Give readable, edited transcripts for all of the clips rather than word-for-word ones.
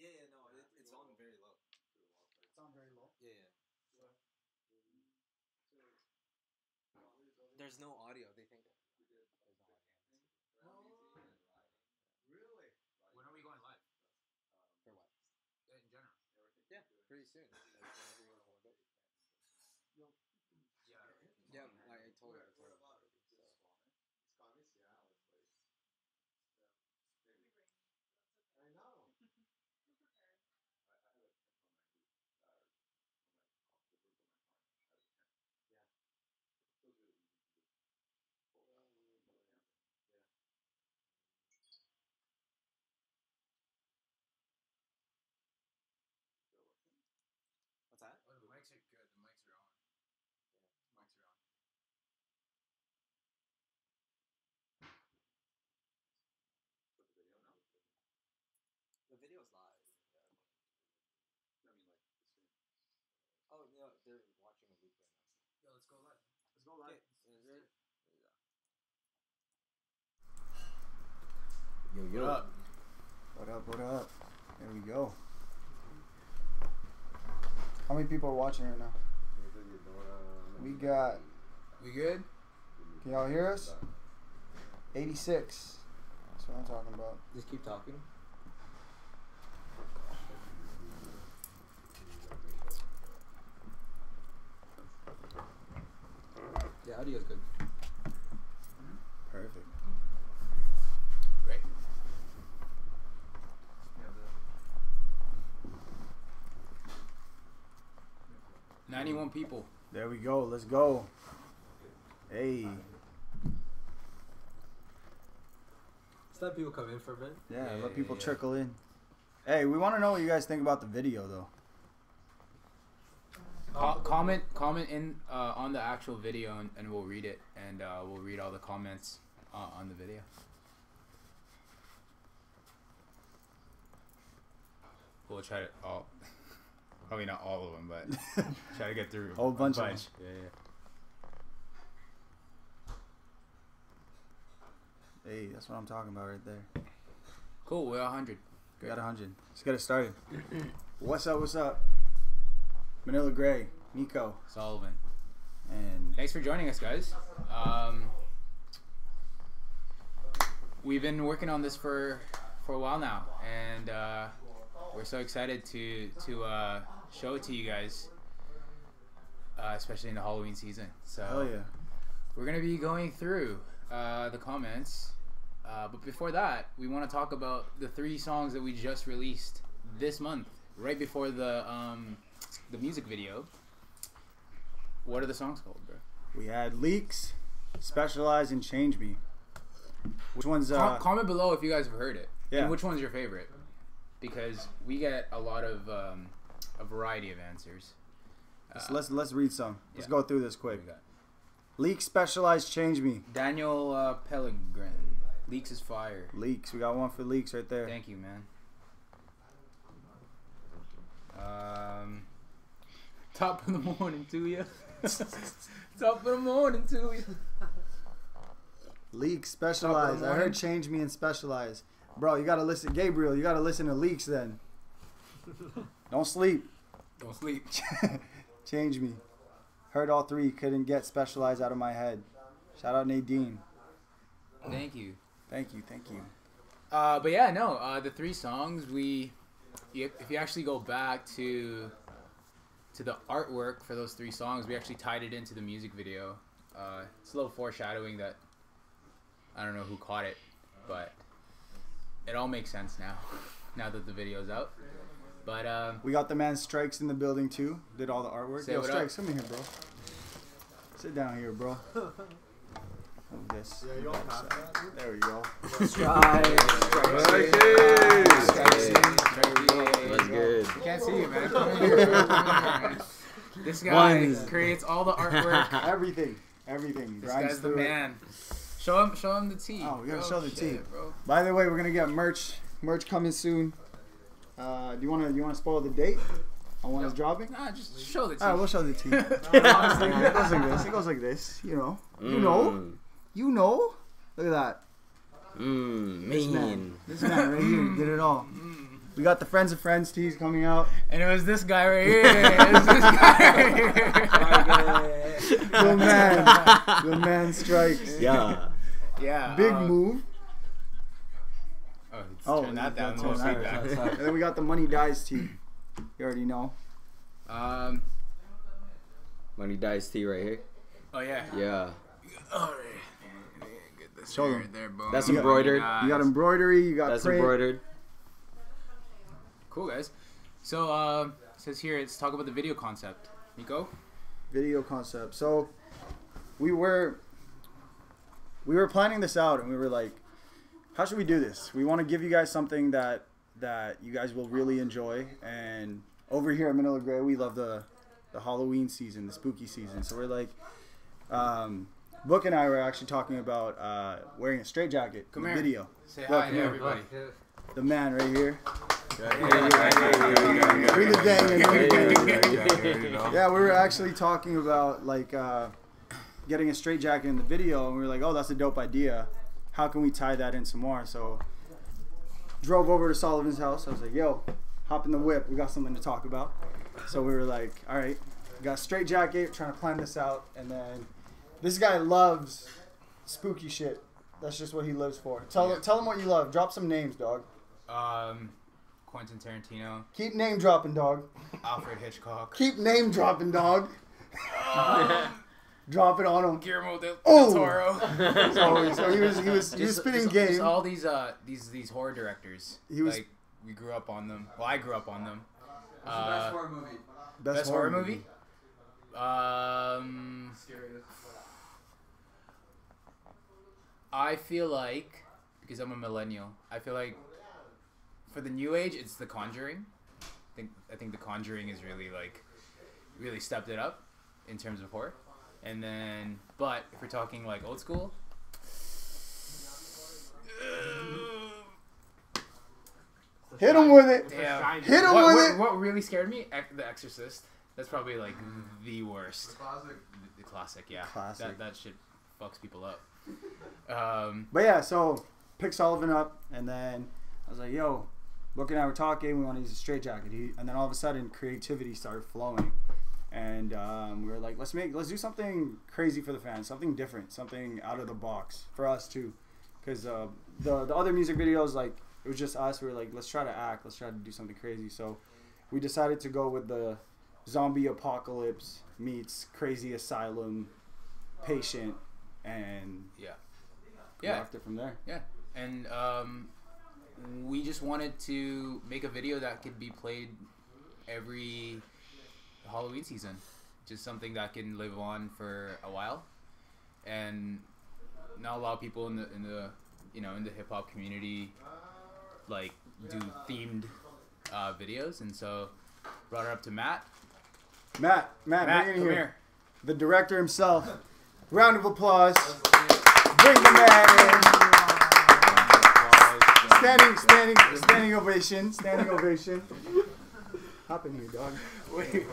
Yeah, no, it's on very low. It's on very low? Yeah. There's no audio. They think there's no audio. Really? When are we going live? For what? In general. Yeah, pretty soon. Yeah. Yeah, I told her. Already, so. I know. What's that? Oh, the mics are good. The mics are on. Yeah. Mics are on. Put the video now? The video's live. I mean, like, the stream. Oh, no, they're watching a loop right now. Yo, let's go live. Let's go live. Yo. What up? What up? There we go. How many people are watching right now? We got... We good? Can y'all hear us? 86. That's what I'm talking about. Just keep talking. Yeah, audio's good. Perfect. Great. 91 people. There we go. Let's go. Hey. Just let people come in for a bit. Yeah, let people trickle in. Hey, we want to know what you guys think about the video, though. Comment in on the actual video and we'll read it, and we'll read all the comments on the video. We'll try to probably not all of them, but try to get through a whole bunch of them. Yeah. Hey, that's what I'm talking about right there. Cool, we're 100. We got 100. Let's get it started. What's up? Manila Gray, Nico, Sullivan. and Thanks for joining us, guys. We've been working on this for a while now, and we're so excited to show it to you guys, especially in the Halloween season. So hell yeah. we're gonna be going through the comments, but before that, we want to talk about the 3 songs that we just released this month, right before the music video. What are the songs called, bro? We had Leakz, Specialize, and Change Me. Which one's comment below if you guys have heard it. Yeah. And which one's your favorite? Because we get a lot of a variety of answers. Let's read some. Let's go through this quick. What we got? Leakz, Specialize, Change Me. Daniel Pellegrin. Leakz is fire. Leakz. We got one for Leakz right there. Thank you, man. Top of the morning to you. Top of the morning to you. Leakz, Specialize. I heard Change Me and Specialize. Bro, you gotta listen. Gabriel, you gotta listen to Leakz then. Don't sleep. Don't sleep. Change Me. Heard all 3. Couldn't get Specialize out of my head. Shout out Nadine. Thank you. Thank you. But yeah, no. The 3 songs if you actually go back to the artwork for those 3 songs, we actually tied it into the music video. It's a little foreshadowing that I don't know who caught it, but it all makes sense now that the video's out. But we got the man Strikes in the building too. Did all the artwork. Yo, Strikes, come in here, bro. Sit down here, bro. Hold this. Yeah, you all have that. There we go. What's good? You can't see you, man. Come in here, man. This guy creates all the artwork. Everything. This guy's the man. Show him the tea. Oh, we gotta show the tea, bro. By the way, we're gonna get merch coming soon. Do you wanna spoil the date on when it's dropping? Nah, just show the tea. Alright, we'll show the tea. It goes like this. You know. You know. Look at that. Mean. This man right here did it all. We got the Friends of Friends tees coming out. And it was this guy right here. It was this guy right here. The man strikes. Yeah. Yeah. Big move. Turn that down. More feedback. And then we got the Money Dies tee. You already know. Money Dies tea right here. Oh yeah. Yeah. All right. Get this Show here, them. there, boom. That's embroidered. You got embroidery. You got That's print. embroidered. Cool, guys. So, it says here, let's talk about the video concept. Nico? Video concept. So, we were planning this out, and we were like, how should we do this? We want to give you guys something that you guys will really enjoy. And over here at Manila Gray, we love the Halloween season, the spooky season. So we're like, Book and I were actually talking about wearing a straitjacket in the video. Say hi to here. everybody. The man right here. Bring the gang. Yeah, we were actually talking about like getting a straitjacket in the video, and we were like, oh, that's a dope idea. How can we tie that in some more? So drove over to Sullivan's house. I was like, yo, hop in the whip. We got something to talk about. So we were like, all right, we got a straitjacket, trying to plan this out. And then this guy loves spooky shit. That's just what he lives for. Tell him what you love. Drop some names, dog. Quentin Tarantino. Keep name dropping, dog. Alfred Hitchcock. Keep name dropping, dog. Drop it on him. Guillermo del Oh! Toro. So he was spitting game. Just all these horror directors. He was- like, we grew up on them. Well, I grew up on them. What's the best horror movie? Best horror movie? I feel like, because I'm a millennial, I feel like for the new age, it's The Conjuring. I think The Conjuring is really stepped it up in terms of horror. And then, but if we're talking like old school, Hit him with it. damn. Hit him with it. What really scared me? The Exorcist. That's probably like the worst. The classic. The classic, yeah. Classic. That shit fucks people up. But yeah, so picked Sullivan up, and then I was like, yo, Book and I were talking. We want to use a straitjacket. And then all of a sudden, creativity started flowing. And we were like, let's do something crazy for the fans, something different, something out of the box for us too. Because the other music videos, like, it was just us. We were like, let's try to act, let's try to do something crazy. So we decided to go with the zombie apocalypse meets crazy asylum patient, and left it from there. Yeah, and we just wanted to make a video that could be played every Halloween season, just something that can live on for a while, and not a lot of people in the hip hop community like do themed videos, and so brought it up to Matt. Matt, bring it come here. The director himself. Round of applause. Bring the man in. Standing ovation. Standing ovation. Hop in here, dog. Wait.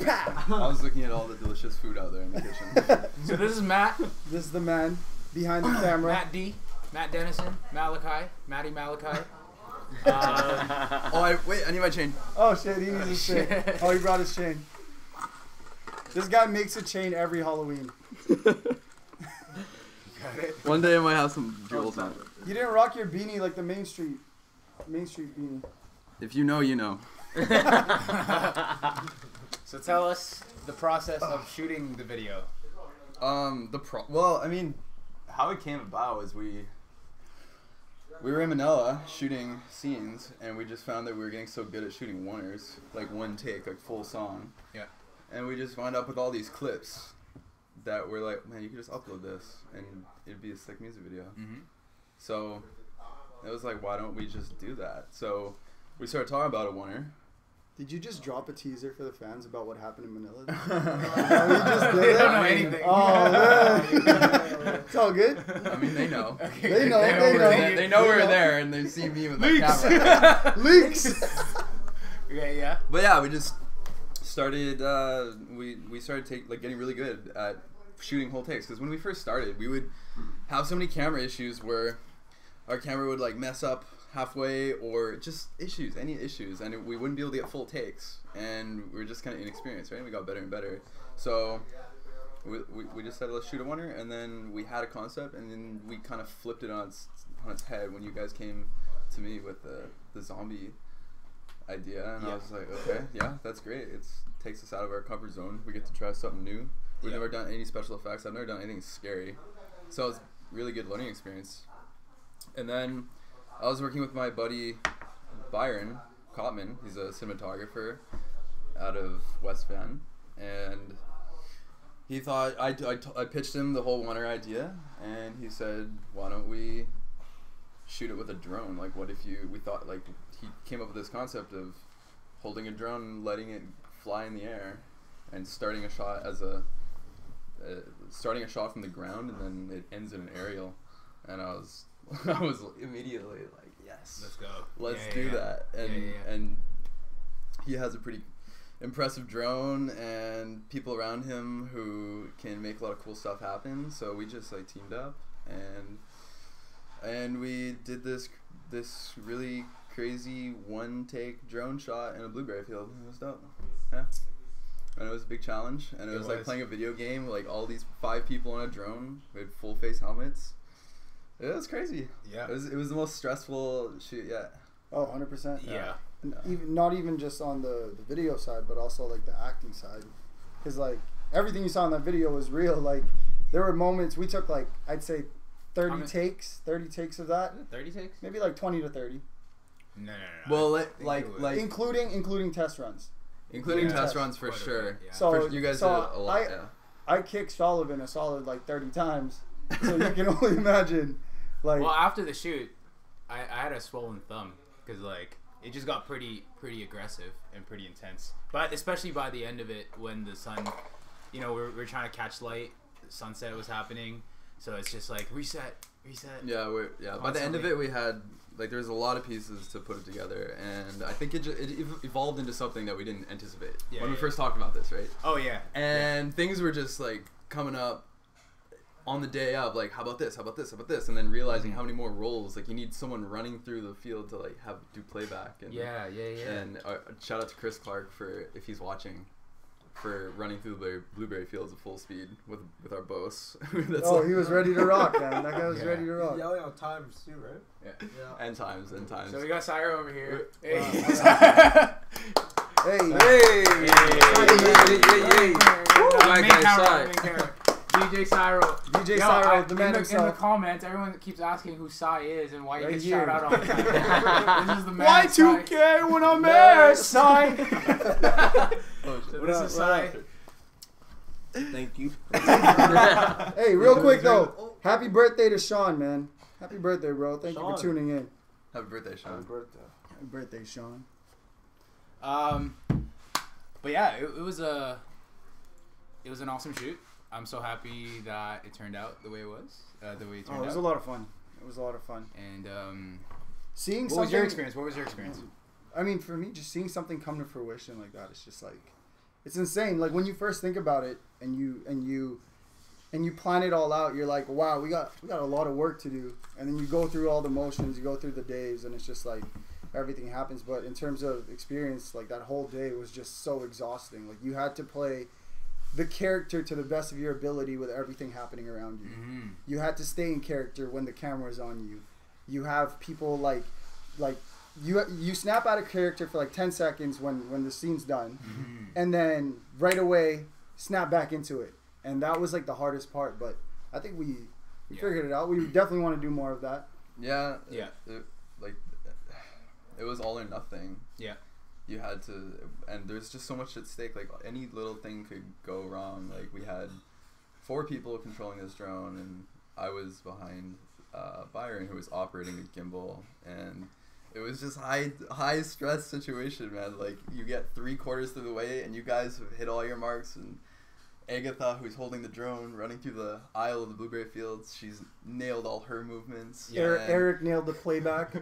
I was looking at all the delicious food out there in the kitchen. So this is Matt. This is the man behind the camera. Matt D. Matt Dennison. Matty Malachi. I need my chain. Oh shit, he needs his chain. Oh, he brought his chain. This guy makes a chain every Halloween. One day I might have some jewels on it. You didn't rock your beanie like the Main Street beanie. If you know, you know. So tell us the process of shooting the video. Well, I mean, how it came about was we were in Manila shooting scenes, and we just found that we were getting so good at shooting oneers, like one take, like full song. Yeah. And we just wound up with all these clips that were like, man, you could just upload this, and it'd be a sick music video. Mm-hmm. So it was like, why don't we just do that? So we started talking about a oneer. Did you just drop a teaser for the fans about what happened in Manila? They don't know anything. Oh, man. It's all good. I mean, they know. They know. They know we're there, and they see me with my camera. Leakz. Yeah. But yeah, we just started. We started getting really good at shooting whole takes. Because when we first started, we would have so many camera issues where our camera would like mess up halfway or just any issues, and we wouldn't be able to get full takes, and we were just kind of inexperienced, right? And we got better and better, so we just said let's shoot a oneer, and then we had a concept, and then we kind of flipped it on its head when you guys came to me with the zombie idea, and I was like, okay, yeah, that's great. It takes us out of our comfort zone. We get to try something new. We've never done any special effects. I've never done anything scary, so it's a really good learning experience. And then I was working with my buddy Byron Cotman. He's a cinematographer out of West Van, and he thought I pitched him the whole oneer idea, and he said, why don't we shoot it with a drone? Like, what if we thought, like, he came up with this concept of holding a drone and letting it fly in the air and starting a shot from the ground, and then it ends in an aerial. And I was immediately like, yes, let's go, let's do that. And he has a pretty impressive drone and people around him who can make a lot of cool stuff happen. So we just like teamed up and we did this really crazy one take drone shot in a blueberry field. It was dope. Yeah. And it was a big challenge, and it was like playing a video game, like all these 5 people on a drone with full face helmets. It was crazy. Yeah. It was the most stressful shoot yet. Oh, 100%. Yeah. And even not even just on the video side, but also like the acting side, because like everything you saw in that video was real. Like there were moments we took like I'd say 30 takes of that. 30 takes? Maybe like 20 to 30. No. Well, like including test runs. Including test runs for sure. Yeah. So you guys did a lot. I kicked Sullivan a solid like 30 times, so you can only imagine. Like, well, after the shoot, I had a swollen thumb because like it just got pretty aggressive and pretty intense. But especially by the end of it, when the sun, we're trying to catch light, sunset was happening, so it's just like reset. Yeah, by the end of it, we had like there was a lot of pieces to put it together, and I think it evolved into something that we didn't anticipate when we first talked about this, right? Oh yeah. And things were just like coming up on the day of, like, how about this, and then realizing how many more roles, like you need someone running through the field to like do playback, and and shout out to Chris Clark for, if he's watching, for running through the blueberry fields at full speed with our boss. He was ready to rock, man. That guy was ready to rock. Yelling out times too, right? Yeah. And times. So we got Syro over here. Hey. DJ Syro, the man himself. In the comments, everyone keeps asking who Psy is and why he gets shout out all the time. This is the man. Y2K when I'm there, Psy. What is this, Psy? Thank you. Hey, real quick though, happy birthday to Sean, man. Happy birthday, bro. Thank you for tuning in. Happy birthday, Sean. Happy birthday, Sean. But yeah, it was an awesome shoot. I'm so happy that it turned out the way it was. It was a lot of fun. It was a lot of fun. And seeing what was your experience? What was your experience? I mean, for me, just seeing something come to fruition like that, it's just like, it's insane. Like when you first think about it and you plan it all out, you're like, wow, we got a lot of work to do. And then you go through all the motions, you go through the days, and it's just like everything happens. But in terms of experience, like that whole day was just so exhausting. Like you had to play the character to the best of your ability with everything happening around you. Mm-hmm. You had to stay in character when the camera is on you. You have people like you snap out of character for like 10 seconds when the scene's done, mm-hmm. and then right away snap back into it. And that was like the hardest part, but I think we figured it out. We definitely want to do more of that. Yeah. It was all or nothing. Yeah. You had to, and there's just so much at stake. Like any little thing could go wrong. Like we had 4 people controlling this drone, and I was behind Byron, who was operating the gimbal, and it was just high stress situation, man. Like you get 3/4 through the way, and you guys have hit all your marks, and Agatha, who's holding the drone, running through the aisle of the blueberry fields, she's nailed all her movements. Yeah. Eric nailed the playback.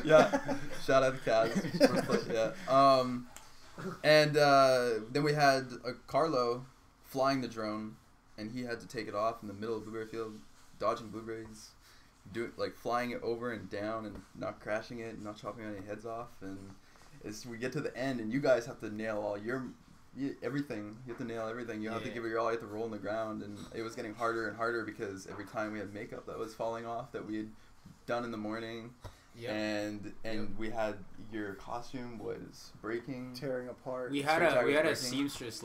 Yeah, shout out to Kaz. Yeah. And then we had Carlo flying the drone, and he had to take it off in the middle of the blueberry field, dodging blueberries. flying it over and down and not crashing it, not chopping any heads off, and we get to the end and you guys have to nail all everything. You have to nail everything. You have to give it your all. You have to roll on the ground, and it was getting harder and harder because every time we had makeup that was falling off that we had done in the morning. Yep. And we had your costume was breaking, tearing apart. We had a seamstress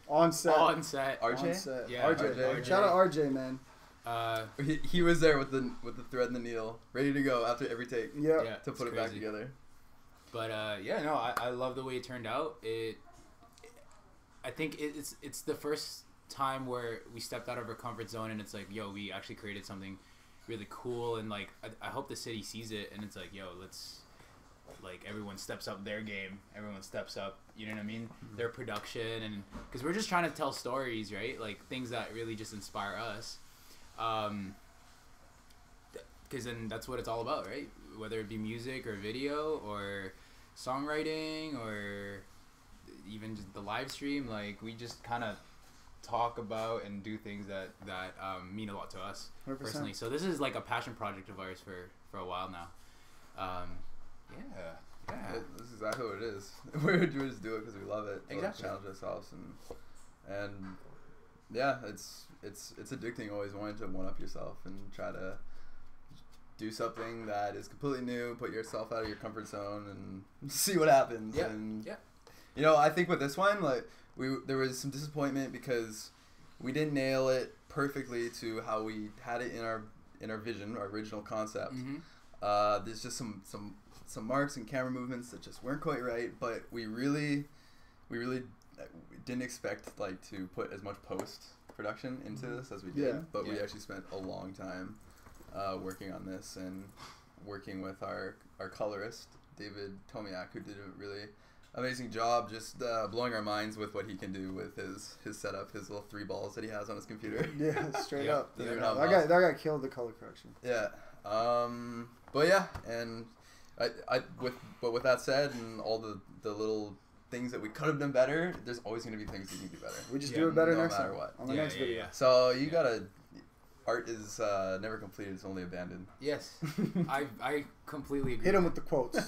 on set. RJ? Yeah, RJ. Shout out RJ, man. He was there with the thread and the needle, ready to go after every take. Yeah, to put it back together. But I love the way it turned out. I think it's the first time where we stepped out of our comfort zone, and it's like, yo, we actually created something really cool, and like I hope the city sees it, and it's like, yo, let's everyone steps up their game, everyone steps up, you know what I mean, their production, and because we're just trying to tell stories, right, like things that really just inspire us, because then that's what it's all about, right, whether it be music or video or songwriting or even just the live stream, like we just kind of talk about and do things that mean a lot to us 100%. Personally. So this is like a passion project of ours for a while now. This is exactly what it is. We just do it because we love it. Exactly. Challenge ourselves and yeah, it's addicting. Always wanting to one up yourself and try to do something that is completely new. Put yourself out of your comfort zone and see what happens. Yeah. And yeah. You know, I think with this one, like there was some disappointment because we didn't nail it perfectly to how we had it in our vision, our original concept. Mm-hmm. There's just some marks and camera movements that just weren't quite right, but we really didn't expect to put as much post production into this as we did. But we actually spent a long time working on this and working with our colorist David Tomiak, who did a really amazing job just blowing our minds with what he can do with his setup, his little 3 balls that he has on his computer. Yeah, straight up. That guy killed the color correction. Yeah. But yeah, and with that said, and all the little things that we could have done better, there's always going to be things that you can do better. We just do it better next time. No matter what. On the next video. Yeah. So you gotta. Art is never completed; it's only abandoned. Yes, I completely agree. Hit him with the quotes.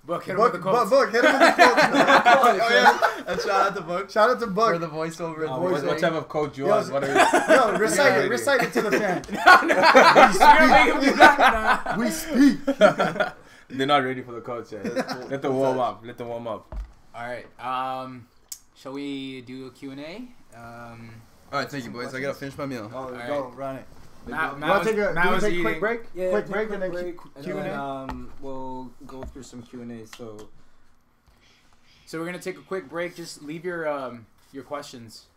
Book, hit him with the quotes. Book, hit him with the quotes. Oh yeah, and shout out to Book. Shout out to Book for the voiceover. What type of quote you want? Yo, recite it to the fan. We speak. They're not ready for the quotes yet. Let them warm up. Let them warm up. All right. Shall we do a Q&A? All right, thank you, boys. I gotta finish my meal. Oh, go run it. Matt was take a quick break? Yeah, quick break and then Q&A. We'll go through some Q&A. So we're gonna take a quick break. Just leave your questions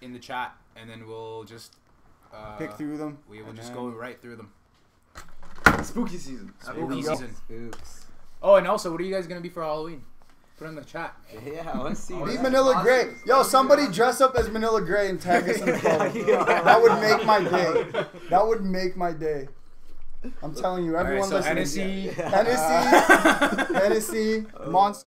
in the chat, and then we'll just pick through them. We will just go right through them. Spooky season. Spooky season. Spooks. Oh, and also, what are you guys gonna be for Halloween? Put it in the chat. Yeah, let's see. Be Manila Gray. Yo, somebody dress up as Manila Gray and tag us in the photo. That would make my day. That would make my day. I'm telling you, everyone listening. Hennessy, Monster.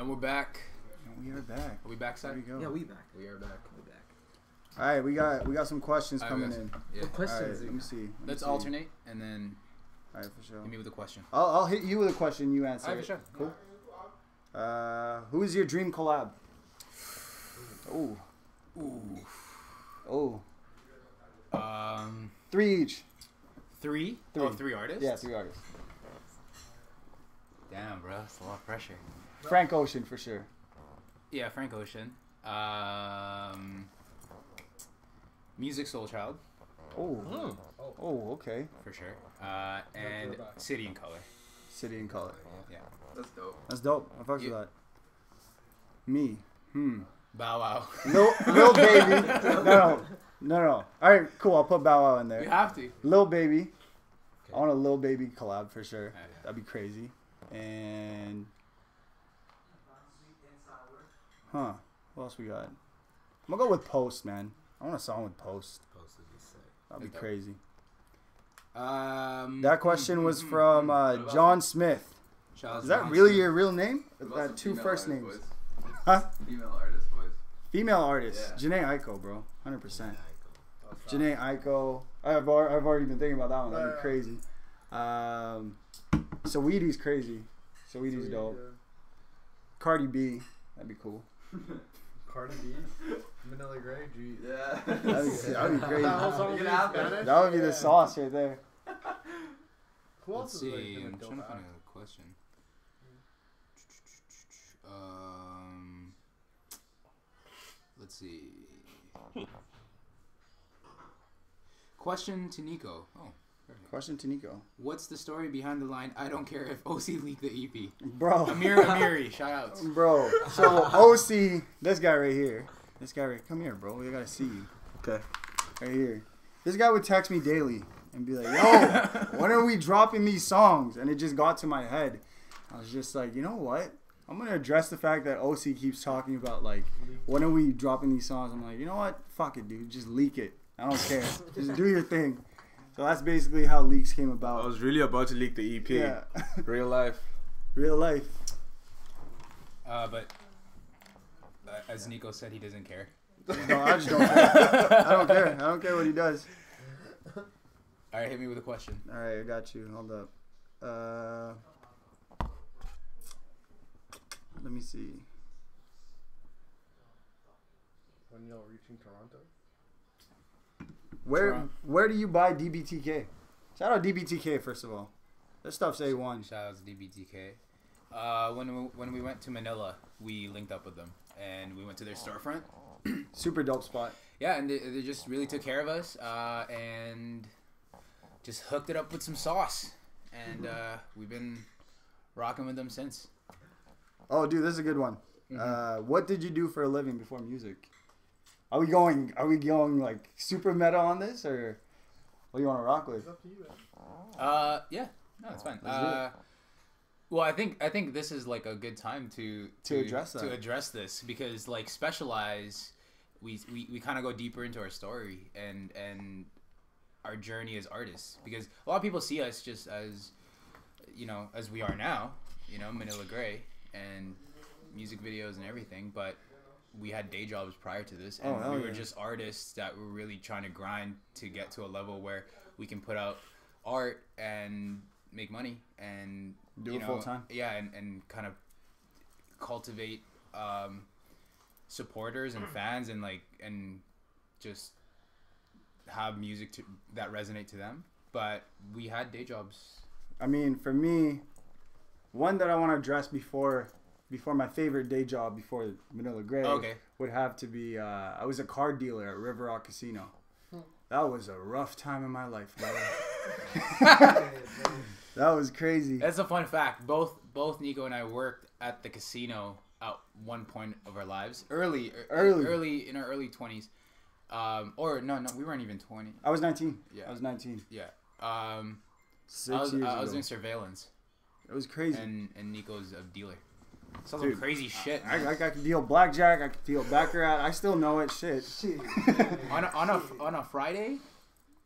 And we're back. We are back. Are we back, There side? we go. Yeah, we back. We are back. We back. All right, we got some questions All right, coming guys. in. Yeah. What All questions? right, let me see. Let's alternate and then All right, for sure. hit me with a question. I'll hit you with a question. You answer. All right, for it. sure. Cool. Who is your dream collab? Oh. Oh. 3 each. Three? Oh, 3 artists? Yeah, 3 artists. Damn, bro. That's a lot of pressure. Frank Ocean for sure. Yeah, Frank Ocean. Music Soul Child, Oh. Oh, okay. for sure. And City and Color. City and Color. Yeah. That's dope. That's dope. I fucks with that. Me. Bow Wow. Lil Baby. No. All right, cool. I'll put Bow Wow in You there. have to. Lil Baby. I want a Lil Baby collab for sure. Yeah. That'd be crazy. And what else we got? I'm gonna go with Post, man. I want a song with Post. That'd be crazy. That question was from John Smith. Is that really your real name? That 2 first names. Huh? Female artist voice. Female artist. Yeah. Janae Aiko, bro. 100%. Janae Aiko. I've already been thinking about that one. That'd be crazy. Saweetie's crazy. Saweetie's dope. Cardi B. That'd be cool. Cardi B, Manila Grey, geez. Yeah. That'd be crazy. That whole song You was can in have that. Spanish? That would be the Yeah. sauce right there. Who else Let's is see. like I'm gonna trying go to back? find a question. Let's see. Question to Nico. Oh, perfect. Question to Nico. What's the story behind the line, I don't care if OC leaked the EP? Bro. Amiri, shout outs. Bro. So, OC, this guy right here. Come here, bro. We gotta see you. Okay. Right here. This guy would text me daily and be like, yo, when are we dropping these songs? And it just got to my head. I was just like, you know what? I'm going to address the fact that OC keeps talking about, like, when are we dropping these songs? I'm like, you know what? Fuck it, dude. Just leak it. I don't care. Just do your thing. So that's basically how Leakz came I about. was really about to leak the EP. Yeah. Real life. Real life. But as Nico said, he doesn't care. No, I just don't care. I don't care. I don't care what he does. All right, hit me with a question. All right, I got you. Hold up. Let me see. When y'all reaching Toronto? Where do you buy DBTK? Shout out DBTK first of all. This stuff's A1. Shout out to DBTK. When we went to Manila, we linked up with them and we went to their storefront. Super dope spot. Yeah, and they just really took care of us and just hooked it up with some sauce, and we've been rocking with them since. Oh, dude, this is a good one. What did you do for a living before music? Are we going like super meta on this, or what do you want to rock with? It's up to you, man. Yeah, no, it's fine. Let's do it. Well, I think this is like a good time to address that. to address this, because like Specialize, we kind of go deeper into our story and our journey as artists, because a lot of people see us just as, you know, as we are now, you know, Manila Grey and music videos and everything, but we had day jobs prior to this, and we were just artists that were really trying to grind to get to a level where we can put out art and make money and Do it full time. Yeah, and kind of cultivate supporters and fans, and like, and just have music that resonate to them. But we had day jobs. I mean, for me, one that I want to address before my favorite day job before Manila Grey would have to be I was a card dealer at River Rock Casino. That was a rough time in my life, brother. That was crazy. That's a fun fact. Both Nico and I worked at the casino at one point of our lives, early in our early 20s. Or no, we weren't even 20. I was 19. Yeah. I was 19. Yeah. 6 years ago. I was doing surveillance, It was crazy. and Nico's a dealer. Some Dude, crazy shit. I could deal blackjack. I could deal baccarat. I still know it. Shit. on a Friday,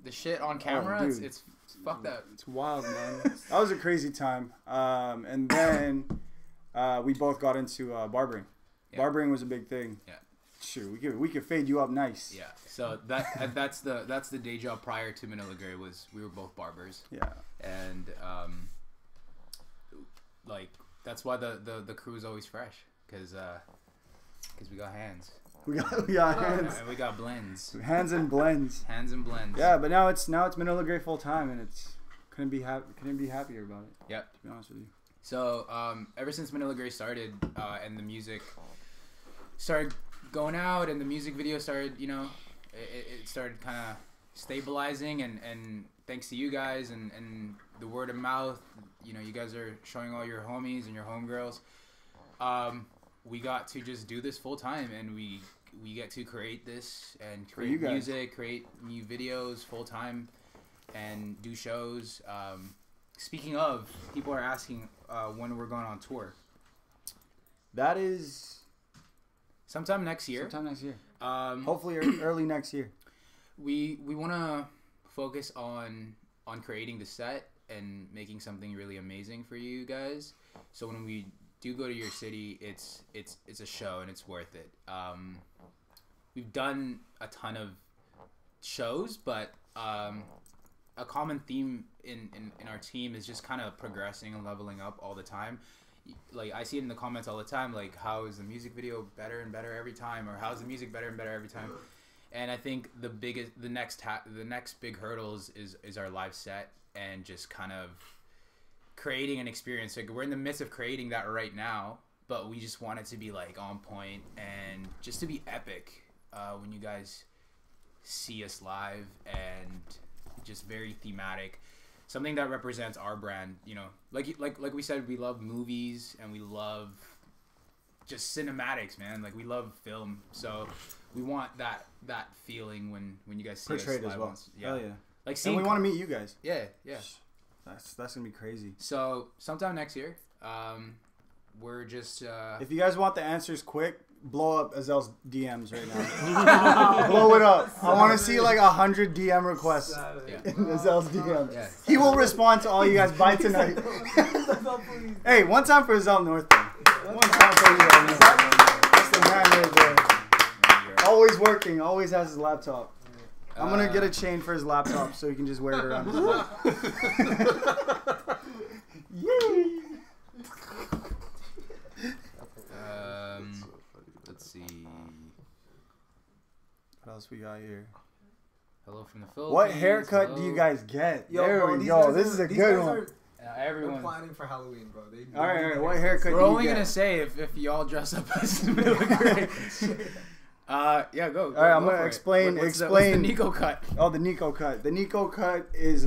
the shit on camera, dude. it's fuck that. It's wild, man. That was a crazy time. And then we both got into barbering. Yeah. Barbering was a big thing. Yeah. Sure, we could fade you up nice. Yeah. So that's the day job prior to Manila Gray was we were both barbers. Yeah. And like that's why the crew is always fresh because we got hands. We got hands. And we got blends. Hands and blends. Hands and blends. Yeah, but now it's Manila Gray full time, and it's couldn't be happier about it. Yep. To be honest with you. So ever since Manila Gray started and the music started going out and the music video started, you know, it started kind of stabilizing and thanks to you guys and the word of mouth, you know, you guys are showing all your homies and your homegirls. We got to just do this full time and we get to create this and create music, create new videos full time and do shows. Speaking of, people are asking when we're going on tour. That is sometime next year. Hopefully early next year. We want to focus on creating the set and making something really amazing for you guys. So when we do go to your city, it's a show and it's worth it. We've done a ton of shows, but a common theme in our team is just kind of progressing and leveling up all the time. Like I see it in the comments all the time, like how is the music video better and better every time, or how's the music better and better every time. And I think the next big hurdle is our live set and just kind of creating an experience. Like we're in the midst of creating that right now, but we just want it to be like on point and just to be epic when you guys see us live, and just very thematic, something that represents our brand. You know, like we said, we love movies and we love just cinematics, man. Like we love film, so we want that feeling when you guys see portrayed us live. as well. Yeah. Hell yeah. Like seeing, and we want to meet you guys. Yeah. That's gonna be crazy. So sometime next year, we're just. If you guys want the answers quick, blow up Azel's DMs right now. Blow it up. I want to see like 100 DM requests in Azel's DMs. Yeah. He will respond to all you guys by tonight. Hey, one time for Azel North. One time for Azel North. That's the man right there. Always working. Always has his laptop. I'm gonna get a chain for his laptop so he can just wear it around his neck. Yay! Let's see. What else we got here? Hello from the Philippines. What haircut do you guys get? There we go. This is a good one. Everyone planning for Halloween, bro. All right. What haircut? We're do you only get? gonna say if y'all dress up as Manila Gray. Yeah, go. All right, I'm gonna explain. What's the Nico cut? Oh, the Nico cut. The Nico cut is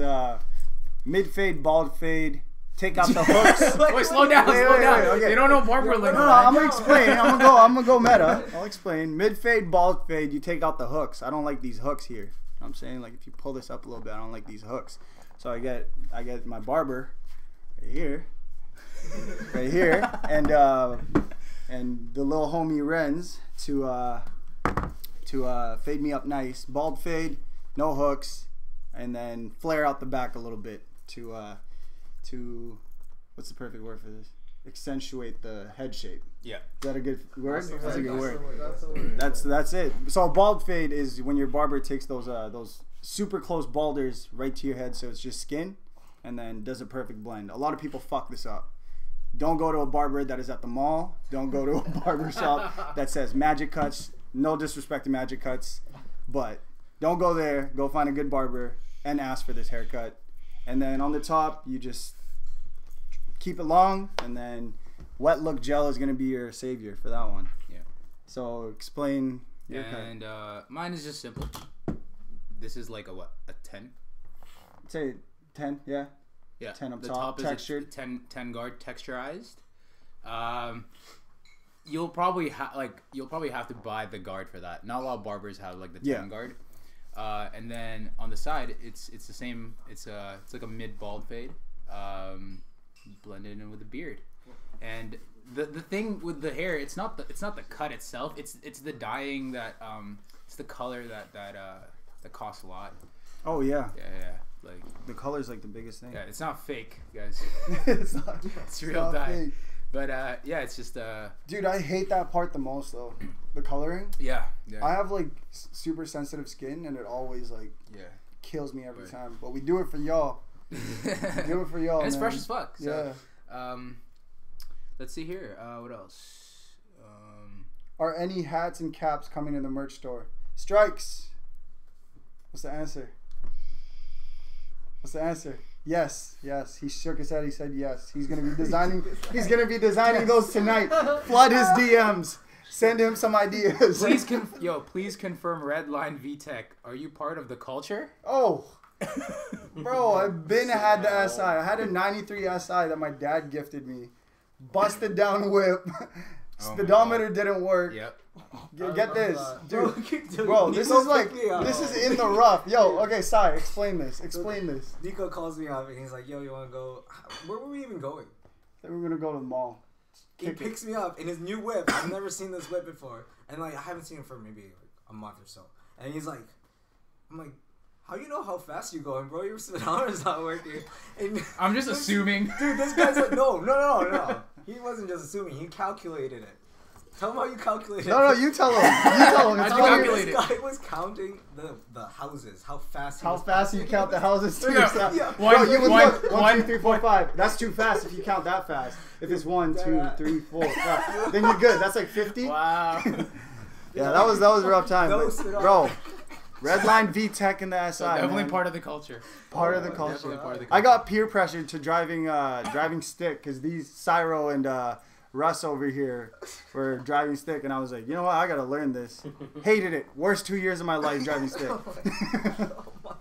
mid fade, bald fade. Take out the hooks. Wait, slow down. Okay. They don't know barber lingo. No, I'm gonna explain. I'm gonna go meta. I'll explain. Mid fade, bald fade. You take out the hooks. I don't like these hooks here. You know what I'm saying, like if you pull this up a little bit, I don't like these hooks. So I get my barber right here, and the little homie Renz to fade me up nice. Bald fade, no hooks, and then flare out the back a little bit to what's the perfect word for this? Accentuate the head shape. Yeah. Is that a good word? That's a good word. That's a word. That's it. So a bald fade is when your barber takes those super close balders right to your head, so it's just skin, and then does a perfect blend. A lot of people fuck this up. Don't go to a barber that is at the mall. Don't go to a barber shop that says Magic Cuts. No disrespect to Magic Cuts, but don't go there. Go find a good barber and ask for this haircut. And then on the top, you just keep it long, and then wet look gel is gonna be your savior for that one. Yeah. So explain your cut. And mine is just simple. This is like a 10. Say 10, yeah. Yeah. 10 up the top, is textured. 10 guard texturized. You'll probably have to buy the guard for that. Not a lot of barbers have like the 10 guard. And then on the side, it's the same. It's like a mid bald fade, blended in with a beard. And the thing with the hair, it's not the cut itself. It's the dyeing that it's the color that costs a lot. Oh yeah. Yeah. Like the color's like the biggest thing. Yeah, it's not fake, guys. It's not. It's real dye. Fake. But yeah, it's just Dude, I hate that part the most though. The coloring. yeah. I have like super sensitive skin, and it always like Yeah. kills me every Right. time. But we do it for y'all. We do it for y'all. And it's man. fresh as fuck. So, Yeah. let's see here. What else? Are any hats and caps coming in the merch store? Strikes. What's the answer? What's the answer? Yes, yes. He shook his head. He said yes. He's gonna be designing. He's gonna be designing those tonight. Flood his DMs. Send him some ideas. Please please confirm Redline VTech. Are you part of the culture? Oh, bro, I've been had the SI. I had a '93 SI that my dad gifted me. Busted down whip. Speedometer didn't work. Yep. Get this, Bro, dude. Bro, this is like this is in the rough. Yo, okay, Sai, explain this. Explain this. Nico calls me up and he's like, "Yo, you wanna go? Where were we even going?" Then we're gonna go to the mall. He picks me up in his new whip. I've never seen this whip before, and like I haven't seen it for maybe like a month or so. And he's like, "I'm like, how you know how fast you going, bro? Your speedometer's not working." And I'm just assuming. dude, this guy's like, no. He wasn't just assuming. He calculated it. Tell him how you calculated it. No, you tell him. You tell him. How'd It's you all calculate you. it? This guy was counting the houses. How fast? How fast you count the houses to Yeah. yourself? Yeah. Bro, you would look. one- 1, 2, 3, 4, 5. That's too fast if you count that fast. If it's 1, 2, 3, 4, 5, then you're good. That's like 50. Wow. Yeah, that was a rough time. No but- speedometer. bro, Redline VTech in the SI. Definitely man. part of the culture. Part of the Definitely culture. part of the culture. I got peer pressured to driving stick because these Cyro and Russ over here were driving stick, and I was like, you know what? I gotta learn this. Hated it. Worst 2 years of my life driving stick. Oh my god.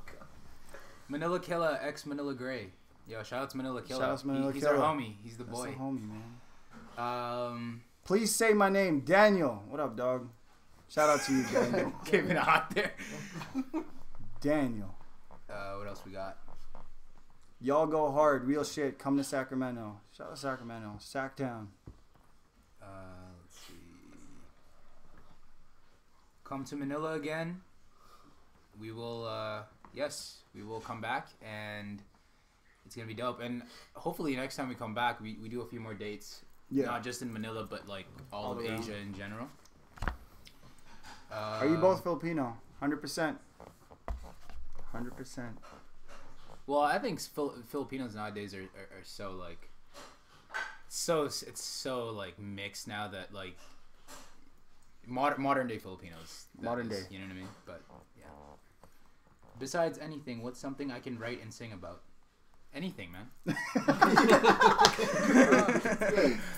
Manila Killa x Manila Gray. Yo, shout out to Manila Killa. Shout out to Manila He's Killa. our homie. He's the That's boy. the homie, man. Please say my name, Daniel. What up, dog? Shout out to you, Daniel. Giving it hot there. Daniel. What else we got? Y'all go hard. Real shit. Come to Sacramento. Shout out to Sacramento. Sacktown. Let's see. Come to Manila again. We will, yes, we will come back, and it's gonna be dope. And hopefully next time we come back, we do a few more dates. Yeah. Not just in Manila, but like all of around. Asia in general. Are you both Filipino? 100%. 100%. Well, I think Filipinos nowadays are so like, it's so like mixed now that like modern day Filipinos. Modern day. You know what I mean? But yeah. Besides anything, what's something I can write and sing about? Anything, man.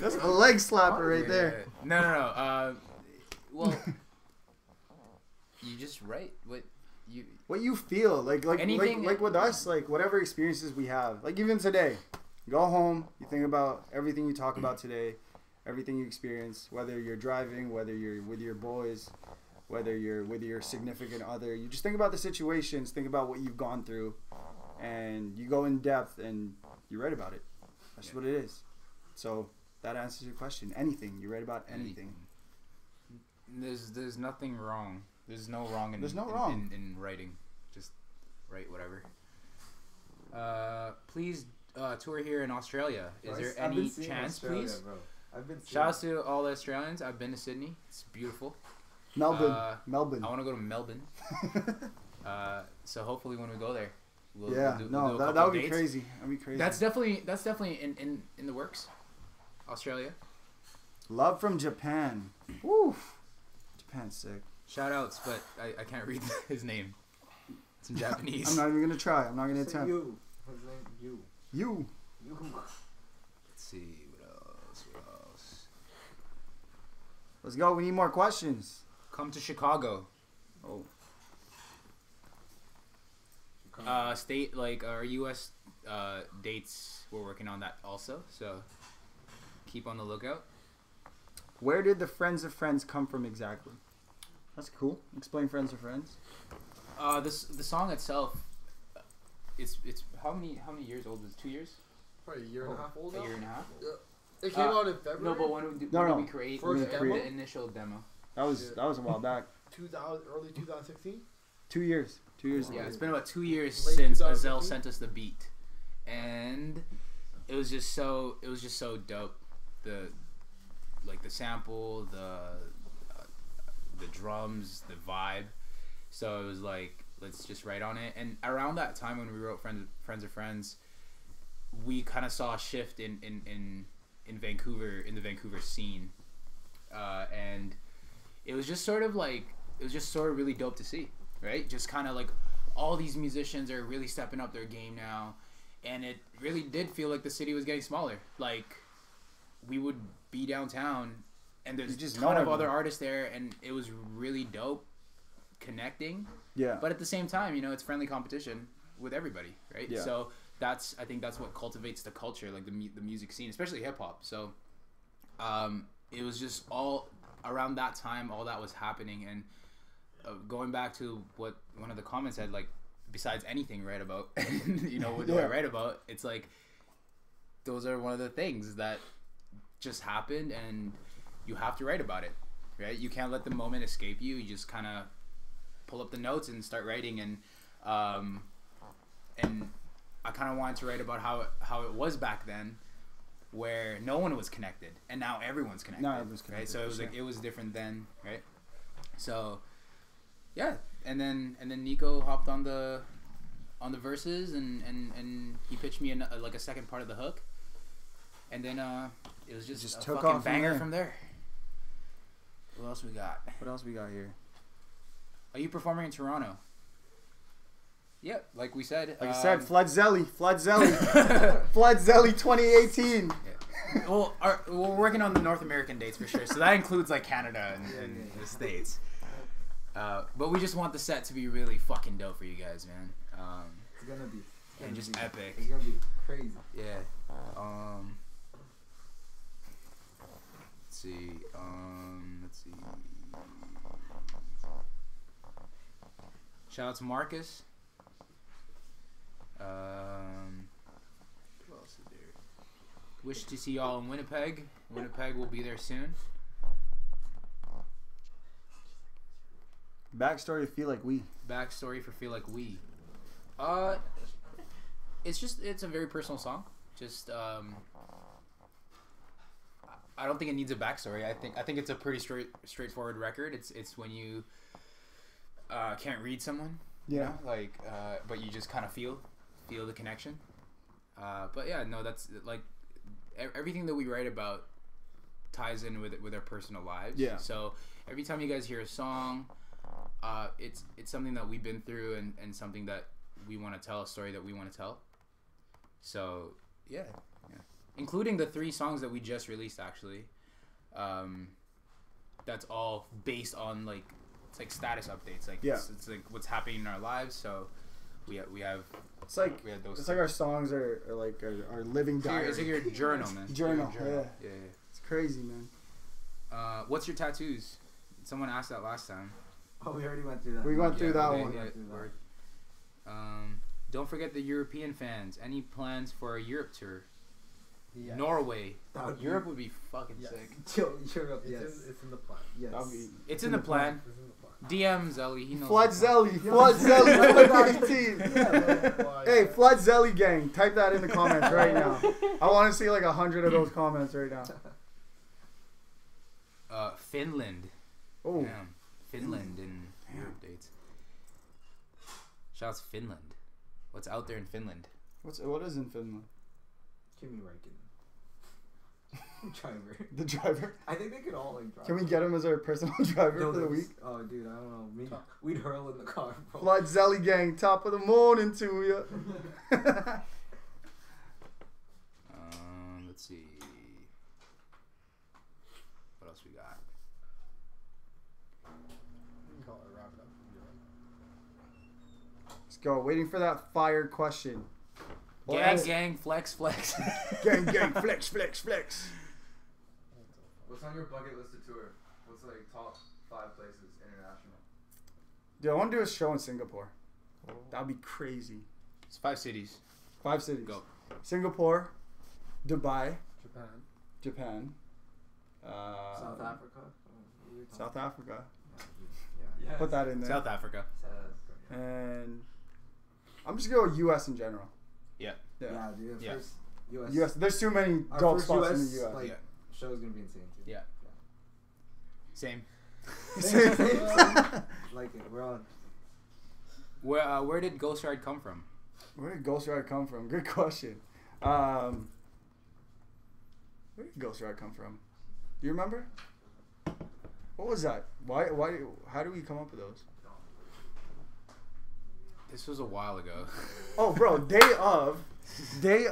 That's a leg slapper right there. No. Well, you just write What you feel like Anything- like with us, like whatever experiences we have, like even today, go home, you think about everything you talk about today, everything you experience, whether you're driving, whether you're with your boys, whether you're with your significant other, you just think about the situations, think about what you've gone through, and you go in depth and you write about it. That's what it is. So that answers your question. Anything you write about, anything. There's nothing wrong. There's no wrong in writing. Just write whatever. Please tour here in Australia. Is there any chance, please? Bro. I've been Shout out to all the Australians. I've been to Sydney. It's beautiful. Melbourne. I Melbourne. want to go to Melbourne. So hopefully when we go there, we'll do a that couple would be dates. crazy. That'd be crazy. That's definitely in the works. Australia. Love from Japan. Woo. Japan's sick. Shout outs, but I can't read his name. It's in Japanese. I'm not even gonna try. I'm not gonna Say attempt. you. His name, you. You. Let's see what else. Let's go. We need more questions. Come to Chicago. Oh. State like our U.S. Dates. We're working on that also. So keep on the lookout. Where did the Friends of Friends come from exactly? That's cool. Explain Friends of Friends. The song itself. It's how many years old is it? 2 years? Probably a year and a half old A now. year and a half. It came out in February. No, but when did we create First the demo? initial demo? That was a while back. early 2016. 2 years. 2 years Yeah, ago. it's been about 2 years Late since 2015? Azel sent us the beat, and it was just so dope. like the sample, the drums, the vibe. So it was like, let's just write on it. And around that time when we wrote Friends of Friends, we kind of saw a shift in Vancouver, in the Vancouver scene, and it was just sort of really dope to see, right? Just kind of like all these musicians are really stepping up their game now, and it really did feel like the city was getting smaller. Like we would be downtown, and there's just a ton of other artists there, and it was really dope connecting. Yeah. But at the same time, you know, it's friendly competition with everybody, right? Yeah. So I think that's what cultivates the culture, like the music scene, especially hip hop. So it was just all around that time, all that was happening. And going back to what one of the comments said, like, besides anything write about, you know, what do I write about? It's like, those are one of the things that just happened, and you have to write about it, right? You can't let the moment escape you. You just kind of pull up the notes and start writing. And I kind of wanted to write about how it was back then, where no one was connected, and now everyone's connected. Right? So it was like, it was different then, right? So yeah, and then Nico hopped on the verses, and he pitched me like a second part of the hook, and then it was just a took fucking off banger from there. What else we got? What else we got here? Are you performing in Toronto? Yeah, like we said. Like I said, Flood Zelly 2018. Yeah. Well, we're working on the North American dates for sure, so that includes like Canada and the States. But we just want the set to be really fucking dope for you guys, man. It's gonna be. And just epic. It's gonna be crazy. Yeah. Let's see. Shout out to Marcus. Who else is there? Wish to see y'all in Winnipeg. Winnipeg will be there soon. Backstory of Feel Like We. Backstory for Feel Like We. It's a very personal song. Just I don't think it needs a backstory. I think it's a pretty straightforward record. It's when you can't read someone. Yeah. You know? Like but you just kind of feel the connection. But yeah, no, that's like everything that we write about ties in with our personal lives. Yeah. So every time you guys hear a song, it's something that we've been through and something that we want to tell, a story that we want to tell. So yeah, including the 3 songs that we just released actually. That's all based on like, it's like status updates. Like it's like what's happening in our lives. So we have. It's like our songs are like our living diary. It's like your journal, man. Journal. Yeah. It's crazy, man. What's your tattoos? Someone asked that last time. Oh, we already went through that. We went through that one. Don't forget the European fans. Any plans for a Europe tour? Yes. Norway. Europe would be fucking sick. Europe, yes. It's in the plan. Yes. It's in the plan. It's in the plan. DM Zelly. He knows. Flood Zelly 2018. Hey, Flood Zelly gang. Type that in the comments right now. I want to see like 100 of those comments right now. Finland. Oh. Damn. Finland and Europe dates. Shouts Finland. What's out there in Finland? What is in Finland? Kimi Räikkönen. Driver. The driver. I think they could all like drive. Can we get him as our personal driver for the week? Oh, dude, I don't know. We'd hurl in the car, bro. Flood Zelly gang, top of the morning to you. Let's see. What else we got? Call it, wrap it up. Let's go. Waiting for that fire question. Gang, flex. Gang, flex. What's on your bucket list to tour? What's like top 5 places international? Dude, I want to do a show in Singapore. That'd be crazy. It's 5 cities. 5 cities. Go. Singapore, Dubai, Japan. South Africa. South Africa. Yeah. Put that in there. South Africa. And I'm just going to go U.S. in general. Yeah. Yeah, dude. Yeah. First US. U.S. There's too many Our dope first spots US, in the U.S. Like, show is gonna be insane too. Yeah. Same. Like it. We're on. Where did Ghost Ride come from? Where did Ghost Ride come from? Good question. Where did Ghost Ride come from? Do you remember? What was that? Why? How did we come up with those? This was a while ago. Oh, bro, day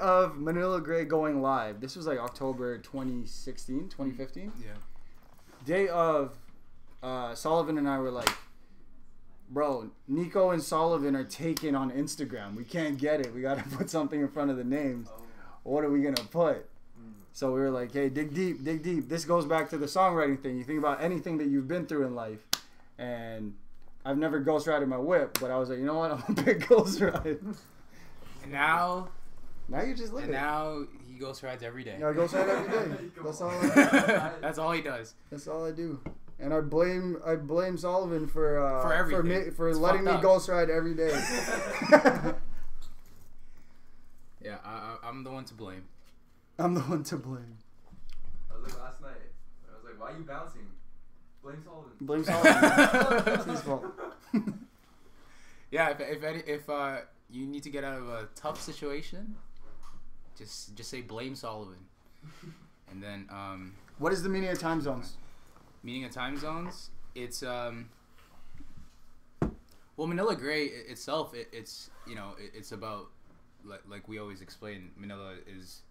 of Manila Gray going live. This was like October 2016, 2015. Yeah. Day of, Sullivan and I were like, bro, Nico and Sullivan are taken on Instagram. We can't get it. We got to put something in front of the names. What are we going to put? So we were like, hey, dig deep, dig deep. This goes back to the songwriting thing. You think about anything that you've been through in life. And I've never ghost rided my whip, but I was like, you know what? I'm a big ghost ride. And now you just live and it. now he ghost rides every day. Yeah, I ghost ride every day. That's all. That's all he does. That's all I do. And I blame Sullivan for everything. for It's letting me fucked up. ghost ride every day. Yeah, I'm the one to blame. I'm the one to blame. I was like last night. I was like, why are you bouncing? Blame Sullivan. Blame Sullivan. It's his fault. Yeah, if you need to get out of a tough situation, just say blame Sullivan. And then What is the meaning of time zones? meaning of time zones, it's well, Manila Gray itself, it's you know, it's about like we always explain, Manila is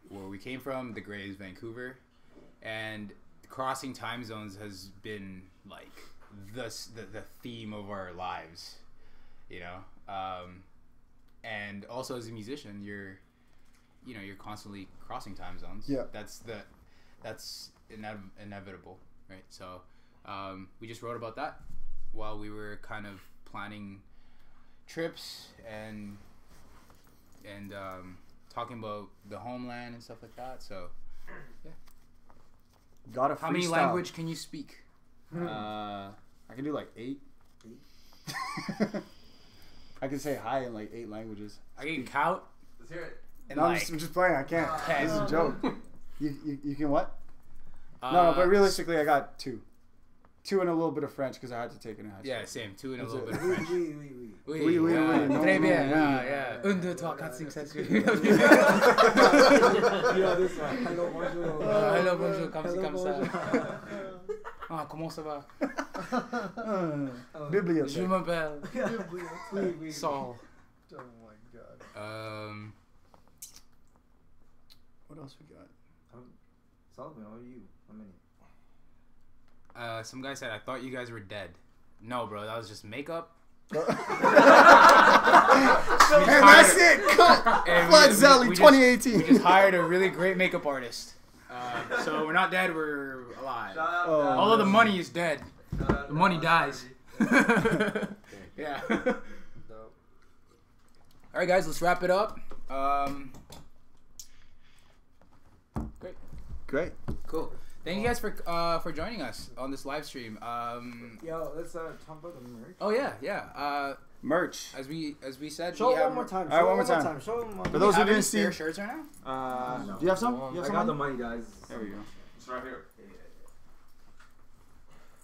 where we came from, the Gray is Vancouver, and crossing time zones has been like the theme of our lives, you know. And also as a musician, you're constantly crossing time zones. Yeah. That's inevitable, right? So we just wrote about that while we were kind of planning trips and talking about the homeland and stuff like that. So yeah. Got a How many freestyle. language can you speak? I can do like 8. I can say hi in like 8 languages. I can count. Let's hear it. And No, like, I'm just playing. I can't. Okay. This is a joke. You can what? No, but realistically, I got 2. 2 and a little bit of French because I had to take it in high school. Yeah, same. 2 and a That's little it. bit of French. Oui, oui, ah, oui. No, très no, bien. oui. Yeah. 1, 2, 3, 4, 5, 6, 7, 8. Yo, this one. Hello, bonjour. Hello, bonjour, comme ci, comme ça. Ah, comment ça va? Je Bibliothèque. m'appelle Saul. Oh my god. What else we got? Sullivan, how are you? How many? Some guy said, I thought you guys were dead. No, bro, that was just makeup. And that's it. Cut. And Flood Zelly we 2018. We just hired a really great makeup artist. So we're not dead, we're alive. Shout out, Oh. Dad. Although the money is dead. Shout out, The money Dad. dies. Yeah. Dope. All right, guys, let's wrap it up. Great. Cool. Thank you guys for joining us on this live stream. Yo, let's talk about the merch. Oh yeah. Merch. As we said, Show we it have one more time. All right, Show one it more time. Show it one more For time. those who have any didn't see, spare shirts right now. do you have some? You have I some? got the money, guys. There we go. It's right here.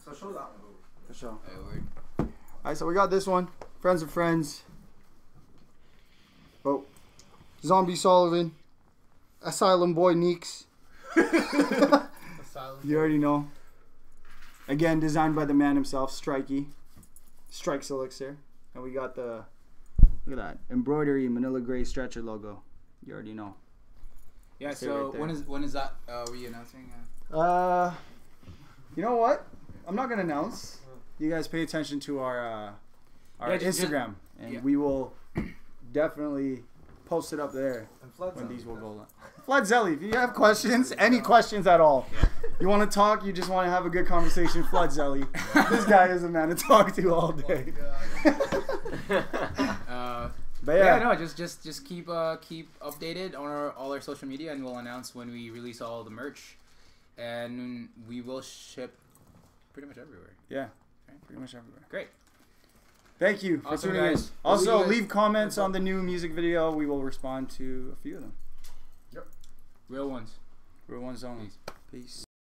So show that one. For sure. Hey, word. All right, so we got this one. Friends of Friends. Oh, Zombie Sullivan. Asylum Boy Leakz. Asylum. You already know. Again, designed by the man himself, Strikey. Strikes Elixir. And we got the, look at that, embroidery Manila Gray stretcher logo. You already know. Yeah. Stay So right there. when is that re-announcing? You know what? I'm not gonna announce. You guys pay attention to our Yeah, just- Instagram, and yeah. we will definitely post it up there And Flood when Zone. these will go live. Flood Zelly, if you have questions, any questions at all, you want to talk, you just want to have a good conversation, Flood Zelly. This guy is a man to talk to all day. But Yeah, yeah, no, just keep updated on all our social media, and we'll announce when we release all the merch, and we will ship pretty much everywhere. yeah, pretty much everywhere. Great. Thank you for Awesome, tuning in. guys. Also, We'll see you leave comments on the new music video. We will respond to a few of them. Real ones. We're one zone. Peace. Peace.